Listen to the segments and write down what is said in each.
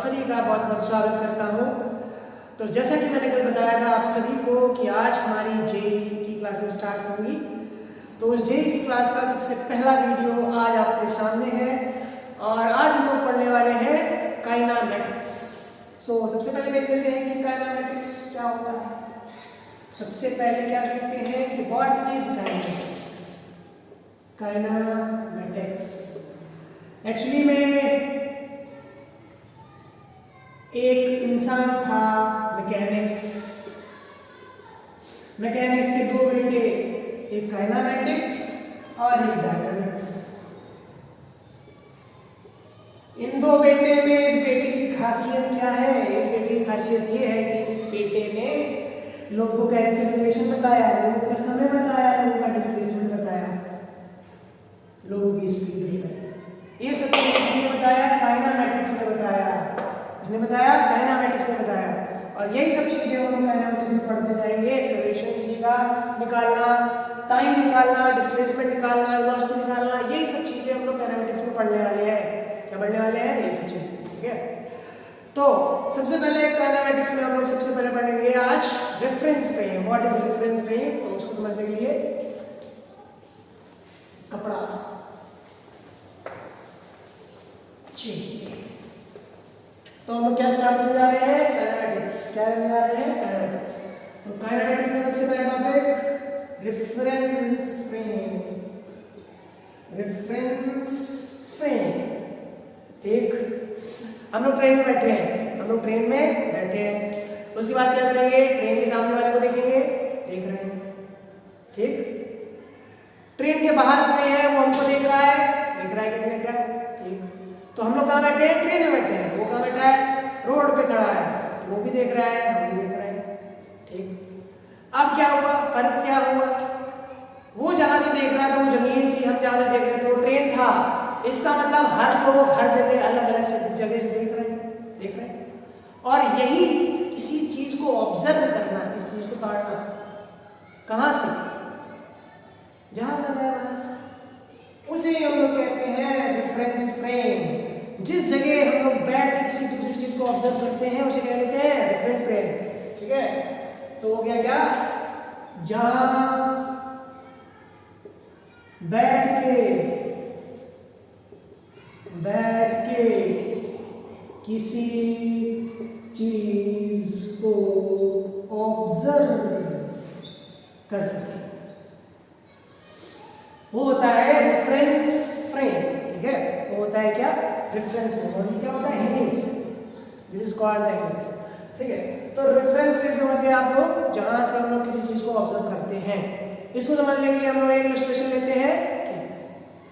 सभी का बहुत बहुत स्वागत करता हूँ। तो जैसा कि मैंने कल बताया था आप सभी को कि आज हमारी जेईई की क्लासेस स्टार्ट होंगी। तो उस जेईई की क्लास का सबसे पहला वीडियो आज आपके सामने है और आज हम लोग पढ़ने वाले हैं काइनामेटिक्स। सबसे पहले देख लेते हैं कि काइनामेटिक्स क्या होता है। सबसे पहले क्या देखते हैं कि what is kinematics. Kinematics actually में एक इंसान था मैकेनिक्स के दो बेटे, एक काइनामेटिक्स और एक डायनामिक्स। इन दो बेटे में इस बेटे की खासियत क्या है? इस बेटे की खासियत ये है कि इस बेटे ने लोगों का एक्सेलरेशन बताया, लोगों का समय बताया, लोगों का डिस्प्लेसमेंट बताया, लोगों की स्पीड बताई। ये सब किसने बताया? काइनामेटिक्स ने बताया। इसने बताया, काइनामेटिक्स ने बताया। और यही सब चीजें हम लोग काइनामेटिक्स में पढ़ते जाएंगे। एक्सेलरेशन कीजिएगा, निकालना, टाइम निकालना, डिस्प्लेसमेंट निकालना, वेलोसिटी निकालना, यही सब चीजें हम लोग काइनामेटिक्स में पढ़ने वाले हैं। क्या पढ़ने वाले हैं? ये सब चीजें, ठीक है। तो सबसे पहले काइनामेटिक्स में हम लोग सबसे पहले पढ़ेंगे आज reference frame. What is reference frame? तो उसको समझने के लिए कपड़ा चाहिए। तो हम लोग क्या स्टार्ट करने जा रहे हैं? काइनेमेटिक्स। क्या करने जा रहे हैं? काइनेमेटिक्स। तो काइनेमेटिक्स में सबसे पहला topic reference frame. Reference frame, ठीक। हम लोग ट्रेन में बैठे हैं, उसके बाद क्या करेंगे? ट्रेन के सामने वाले को देखेंगे, देख रहे हैं, ठीक। ट्रेन के बाहर कोई है, वो हमको देख रहा है कि नहीं देख रहा है, ठीक। तो हम लोग कहाँ बैठे हैं? ट्रेन में बैठे हैं। वो कहाँ बैठा है? रोड पे खड़ा है, वो भी देख रहा है, हम भी देख रहे हैं, ठीक। अब क्या हुआ? फर्क क्या हुआ? वो जहां से देख रहा था वो जमीन थी, हम जहां से देख रहे थे वो ट्रेन था। इसका मतलब हर लोग हर जगह अलग अलग जगह से देख रहे हैं। और यही किसी चीज को ऑब्जर्व करना, किसी चीज को ताड़ना, कहां से? जहां लगा है वहां से, उसे हम लोग कहते हैं रेफरेंस फ्रेम। जिस जगह हम लोग बैठ के किसी दूसरी चीज को ऑब्जर्व करते हैं उसे क्या कहते हैं? रेफरेंस फ्रेम, ठीक है। तो हो गया क्या? जहां बैठ के किसी चीज को ऑब्जर्व कर सके, वो होता है रेफरेंस फ्रेम, ठीक है। वो होता है क्या? Reference frame. और ये क्या होता है? Image. This is called the image, ठीक है। तो रेफरेंस फ्रेम समझ गए आप लोग, जहां से हम लोग किसी चीज को ऑब्जर्व करते हैं। इसको समझने के लिए हम लोग एक इलस्ट्रेशन लेते हैं,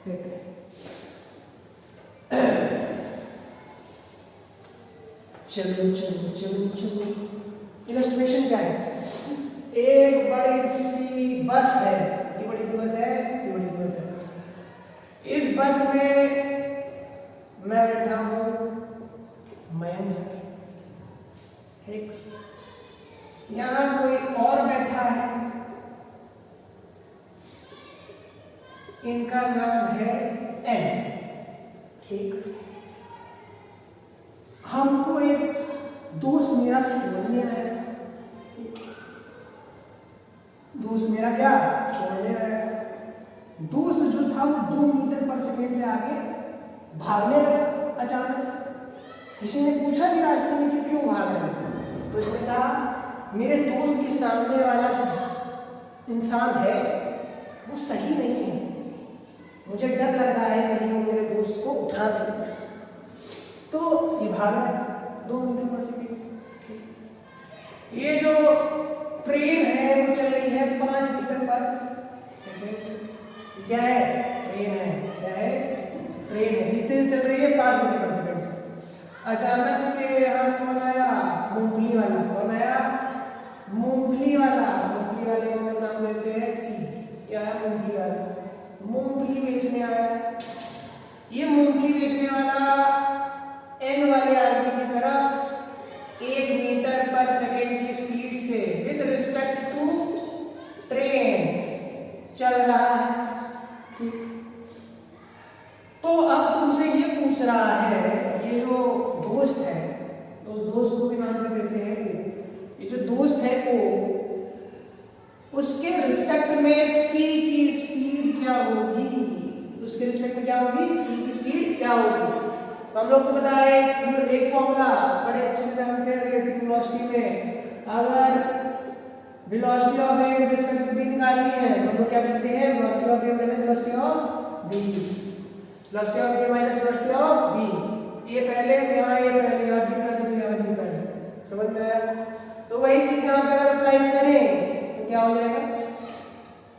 लेते हैं। चलो इलस्ट्रेशन क्या है? एक बड़ी सी बस है, ये बड़ी सी बस है, ये बड़ी सी बस है। इस बस में मैं बैठा हूं, मयंक सर, ठीक। यहां कोई और बैठा है, इनका नाम है एन, ठीक। हमको एक दोस्त मेरा छोड़ने आया था, दोस्त मेरा क्या? छोड़ने आया था। दोस्त जो था वो 2 मीटर पर सेकेंड से आगे भागने लगा अचानक से। किसी ने पूछा कि रास्ते में क्यों भाग रहे हो? तो इसने कहा मेरे दोस्त के सामने वाला जो इंसान है वो सही नहीं है, मुझे डर लग रहा है कहीं वो मेरे दोस्त को उठा दे। तो ये भागा 2 मीटर पर सेकेंड। ये जो ट्रेन है वो चल रही है 5 मीटर पर सेकेंड से। क्या है? ट्रेन है। क्या है? ट्रेन है। कितने से चल रही है? 5 मीटर पर सेकेंड से। अचानक से यहाँ कौन आया? मूंगफली वाला। कौन आया? मूंगफली वाला। मूंगफली वाले को नाम देते हैं सी। क्या है? मूंगफली वाला। मूंगफली बेचने आया। ये मूंगफली बेचने वाला एन वाले आदमी की तरफ 1 मीटर पर सेकेंड की स्पीड से विद रिस्पेक्ट टू ट्रेन चल रहा है, ठीक। तो अब तुमसे ये पूछ रहा है, ये जो दोस्त है उसके रिस्पेक्ट में क्या होगी, सी की स्पीड क्या होगी। तो हम लोग को पता है एक फॉर्मूला बड़े अच्छे से जानते हैं रिलेटिव वेलोसिटी में, अगर velocity of A with respect to B निकालनी है तो हम लोग क्या करते हैं, velocity of A minus velocity of B, velocity of A minus velocity of B, ये पहले यहाँ ये पहले यहाँ बी पहले यहाँ बी पहले, समझ में आया। तो वही चीज यहाँ पे अगर अप्लाई करें तो क्या हो जाएगा,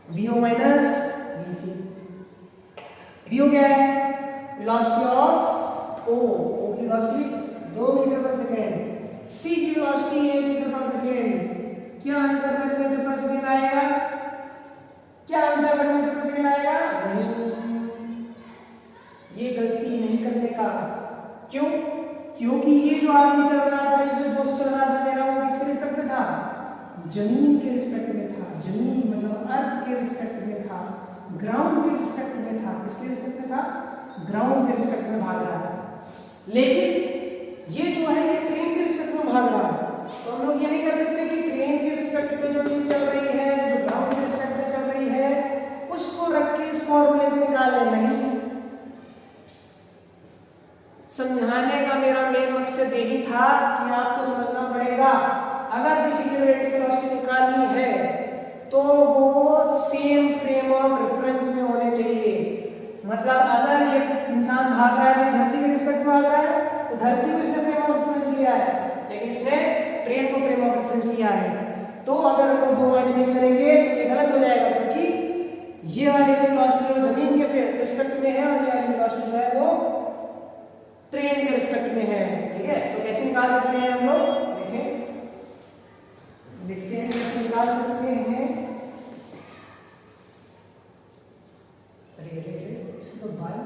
vo माइनस vc। vo क्या है, वेलोसिटी ऑफ ओ की वेलोसिटी 2 मीटर पर सेकेंड, c की वेलोसिटी 1 मीटर पर सेकेंड। क्या आंसर पर मीटर पर सेकेंड आएगा, क्या आंसर पर मीटर पर सेकेंड आएगा, नहीं, ये गलती नहीं करने का। क्यों, क्योंकि ये जो आदमी चल रहा था, ये जो दोस्त चल रहा था मेरा, वो किसके रिस्पेक्ट में था, जमीन के रिस्पेक्ट में था, जमीन मतलब अर्थ के रिस्पेक्ट में था, ग्राउंड के रिस्पेक्ट में था, किसके रिस्पेक्ट में था, ग्राउंड के रिस्पेक्ट में भाग रहा था। लेकिन ये जो है ये ट्रेन के रिस्पेक्ट में भाग रहा है, तो हम लोग ये नहीं कर सकते कि ट्रेन के रिस्पेक्ट में जो चीज चल रही है, जो ग्राउंड के रिस्पेक्ट में चल रही है, उसको रख के इस फॉर्मूले से निकाल ले, नहीं। समझाने का मेरा मेन मकसद यही था कि आपको समझना पड़ेगा, अगर किसी की रिलेटिव वेलोसिटी निकालनी है तो वो सेम फ्रेम ऑफ रेफरेंस में होने चाहिए। मतलब अगर ये इंसान भाग रहा है धरती के रिस्पेक्ट में भाग रहा है तो धरती को इसने फ्रेम ऑफ रेफरेंस लिया है, लेकिन इसने ट्रेन को फ्रेम ऑफ रेफरेंस लिया है। तो अगर हम लोग 2 माइनस करेंगे तो ये गलत हो जाएगा, क्योंकि ये वाली जो वेलोसिटी वो जमीन के रिस्पेक्ट में है और ये वाली वेलोसिटी जो है वो ट्रेन के रिस्पेक्ट में है, ठीक है। तो कैसे निकाल सकते हैं हम लोग, देखें, देखते हैं कैसे निकाल सकते हैं। अरे इसकी तो बाल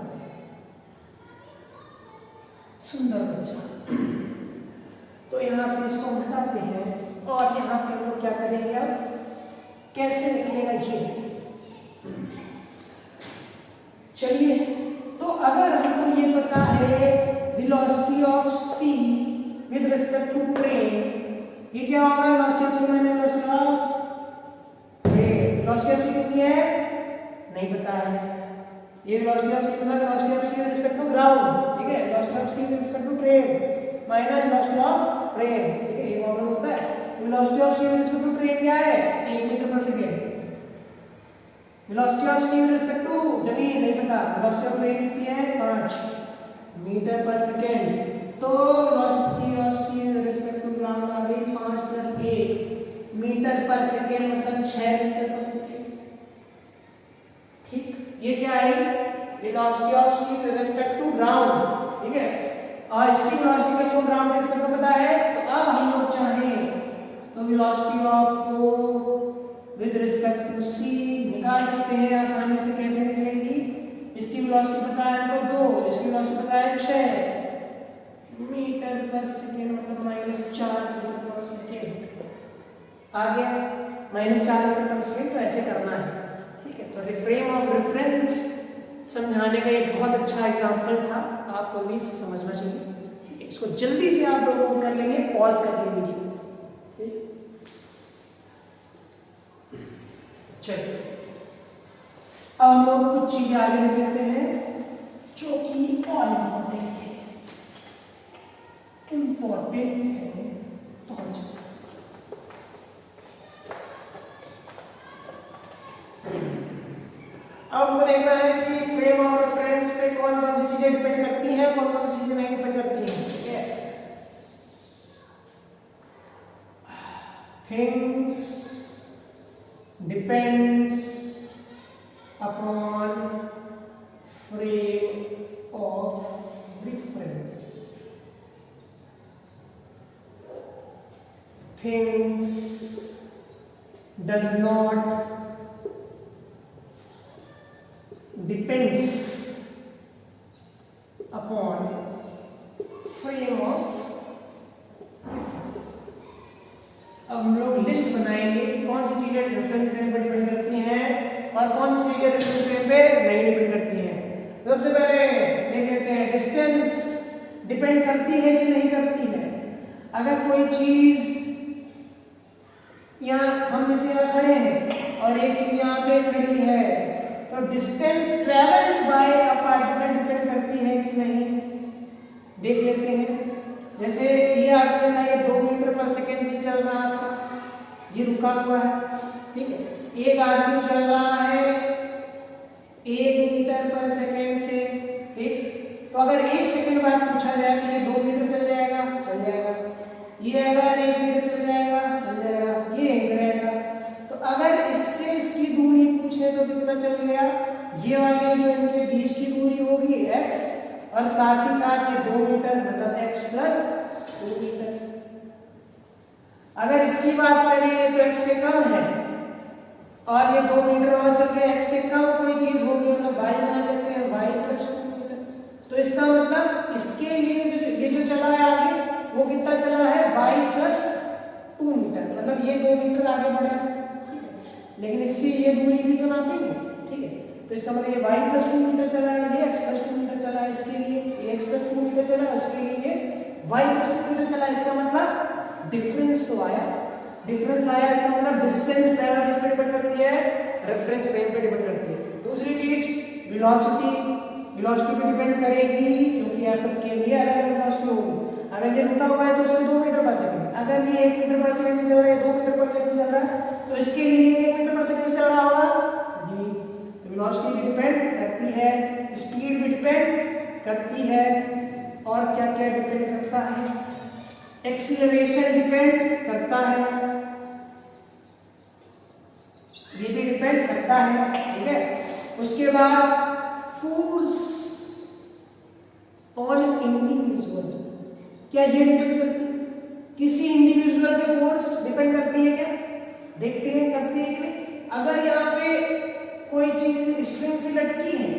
सुंदर बच्चा। तो यहाँ पे इसको हम हटाते हैं और यहाँ पे हम लोग क्या करेंगे, अब कैसे निकलेगा ये, चलिए। तो अगर हमको ये पता है velocity of c with respect to train, ये क्या होगा, velocity of c minus velocity of train. Velocity of c कितनी है, नहीं पता है, ये वेलोसिटी ऑफ c मतलब velocity of c with respect to ground, ठीक है, velocity of c with respect to train minus velocity of train, ठीक है, ये फॉर्मूला होता है। Velocity of c with respect to train क्या है, 1 मीटर पर second. Velocity of c with respect to जमीन नहीं पता, वेलोसिटी ऑफ ट्रेन कितनी है, 5 मीटर पर सेकेंड। तो velocity of c with respect to ground आ गई 5 + 1 मीटर पर सेकेंड, मतलब 6 मीटर पर सेकेंड, ठीक। ये क्या है, velocity of c with respect to ground, ठीक है। और इसकी वेलोसिटी में को ग्राउंड के रिस्पेक्ट में पता है, तो अब हम लोग चाहें तो velocity of o with respect to c निकाल सकते हैं आसानी से। कैसे निकलेगी, इसकी वेलोसिटी पता है हमको 2, इसकी वेलोसिटी पता है 6 मीटर पर सेकेंड, मतलब -4 मीटर पर सेकेंड आ गया, -4 मीटर पर सेकेंड। तो ऐसे करना है, ठीक है। तो फ्रेम ऑफ रेफरेंस समझाने का एक बहुत अच्छा एग्जांपल था, आपको भी समझना चाहिए, ठीक है। इसको जल्दी से आप लोग कर लेंगे पॉज करके वीडियो, चलिए। अब हम लोग कुछ चीजें आगे लिख लेते हैं जो कि और इम्पोर्टेंट है, बहुत ज़्यादा। अब हमको देखना है कि फ्रेम ऑफ रेफरेंस पे कौन कौन सी चीजें डिपेंड करती हैं, कौन कौन सी चीजें नहीं डिपेंड करती हैं, ठीक है। Things depends upon frame of reference. Things does not depends upon frame of reference। अब हम लोग लिस्ट बनाएंगे कौन सी चीजें रेफरेंस फ्रेम पर डिपेंड करती हैं और कौन सी चीजें रेफरेंस फ्रेम पे नहीं डिपेंड करती हैं। सबसे पहले देख लेते हैं डिस्टेंस डिपेंड करती है कि नहीं करती है। अगर कोई चीज यहाँ हम जैसे यहाँ खड़े हैं और एक चीज यहाँ पे खड़ी है, तो distance travelled by a particle depend करती है कि नहीं, देख लेते हैं। जैसे ये आदमी था, ये 2 मीटर पर सेकेंड से चल रहा था, ये रुका हुआ है, ठीक है। एक आदमी चल रहा है 1 मीटर पर सेकेंड से, ठीक। तो अगर 1 सेकेंड बाद पूछा जाए तो ये 2 मीटर चल जाएगा, चल जाएगा। ये अगर 1 मीटर चल जाएगा, चल जाएगा। ये 1 रहेगा। तो अगर इससे इसकी दूरी पूछे तो कितना चल गया, ये वाली जो इनके बीच की दूरी होगी x, और साथ ही साथ ये 2 मीटर मतलब x प्लस 2 मीटर। अगर इसकी बात करें तो x से कम है और ये 2 मीटर और चल गया, x से कम कोई चीज होगी मतलब y मान लेते हैं, y प्लस 2 मीटर। तो इसका मतलब इसके लिए ये जो चला है आगे वो कितना चला है, y प्लस 2 मीटर, मतलब ये 2 मीटर आगे बढ़ा है, लेकिन इससे ये दूरी भी तो नापेंगे, ठीक है। तो इसका मतलब ये y प्लस 2 मीटर चला है, ये x प्लस 2 मीटर चला है, इसके लिए ये x प्लस 2 मीटर चला है, उसके लिए ये y प्लस 2 मीटर चला है। इसका मतलब डिफरेंस तो आया, डिफरेंस आया, इसका मतलब डिस्टेंस ट्रैवल किस पे डिपेंड करती है, रेफरेंस फ्रेम पे डिपेंड करती है। दूसरी चीज वेलोसिटी, वेलोसिटी पे डिपेंड करेगी क्योंकि आप सबके लिए अलग अलग वेलोसिटी होगी। अगर ये रुका हुआ है तो इससे 2 मीटर पर सेकंड, अगर ये 1 मीटर पर सेकंड में चल रहा है, 2 मीटर पर सेकंड चल रहा है, तो इसके लिए 1 मीटर पर सेकंड चल रहा होगा जी। वेलोसिटी भी डिपेंड करती है, स्पीड भी डिपेंड करती है, और क्या क्या डिपेंड करता है, एक्सीलरेशन डिपेंड करता है, ये भी डिपेंड करता है, ठीक है। उसके बाद फोर्स ऑन इंडिविजुअल, क्या ये डिपेंड करती है, किसी इंडिविजुअल पे फोर्स डिपेंड करती है क्या, देखते हैं करती है कि नहीं। अगर यहाँ पे कोई चीज स्ट्रिंग से लटकी है,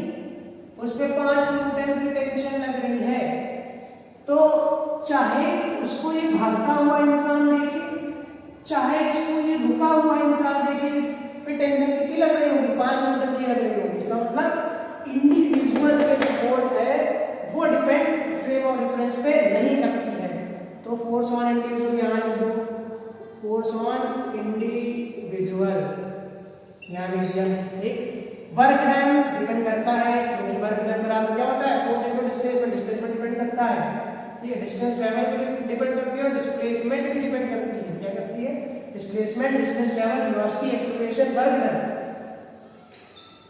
उस पे 5 न्यूटन की टेंशन लग रही है, तो चाहे उसको ये भागता हुआ इंसान देखे, चाहे इसको ये रुका हुआ इंसान देखे, इस पे टेंशन कितनी लग रही होगी, 5 न्यूटन की लग रही होगी। इसका मतलब इंडिविजुअल पे जो फोर्स है वो डिपेंड फ्रेम ऑफ रेफरेंस पे नहीं करती है। तो फोर्स ऑन इंडिविजुअल यहाँ लिख दो, फोर्स ऑन इंडिविजुअल यहाँ लिख दिया, ठीक। वर्क डन डिपेंड करता है, क्योंकि वर्क डन बराबर क्या होता है, force into displacement, displacement depend करता है, ये डिस्टेंस ट्रैवल पे डिपेंड करती है और डिस्प्लेसमेंट भी डिपेंड करती है, क्या करती है, displacement, distance travel, velocity, acceleration, work done.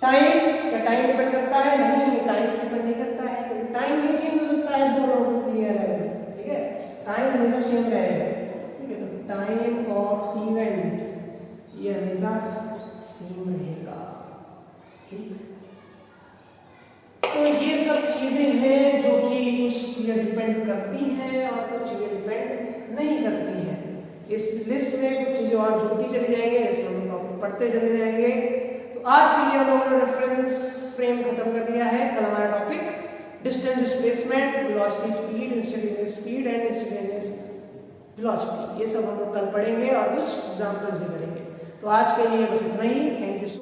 Time, क्या टाइम डिपेंड करता है, नहीं, टाइम डिपेंड नहीं करता है, क्योंकि टाइम नहीं चेंज हो सकता है दो लोगों के लिए अलग है, ठीक है, टाइम हमेशा सेम रहेगा, ठीक है। तो टाइम ऑफ इवेंट ये हमेशा सेम रहेगा, ठीक। तो ये सब चीजें हैं जो कि कुछ चीजें डिपेंड करती हैं और कुछ चीजें डिपेंड नहीं करती हैं। इस लिस्ट में कुछ चीजें और जुड़ती चली जाएंगे, इसको हम टॉपिक पढ़ते चले जाएंगे। तो आज के लिए हम लोगों ने रेफरेंस फ्रेम खत्म कर लिया है। कल हमारा topic distance displacement, velocity, speed, instantaneous speed and instantaneous velocity, ये सब हम लोग कल पढ़ेंगे और कुछ एग्जांपल्स भी करेंगे। तो आज के लिए बस इतना ही। Thank you.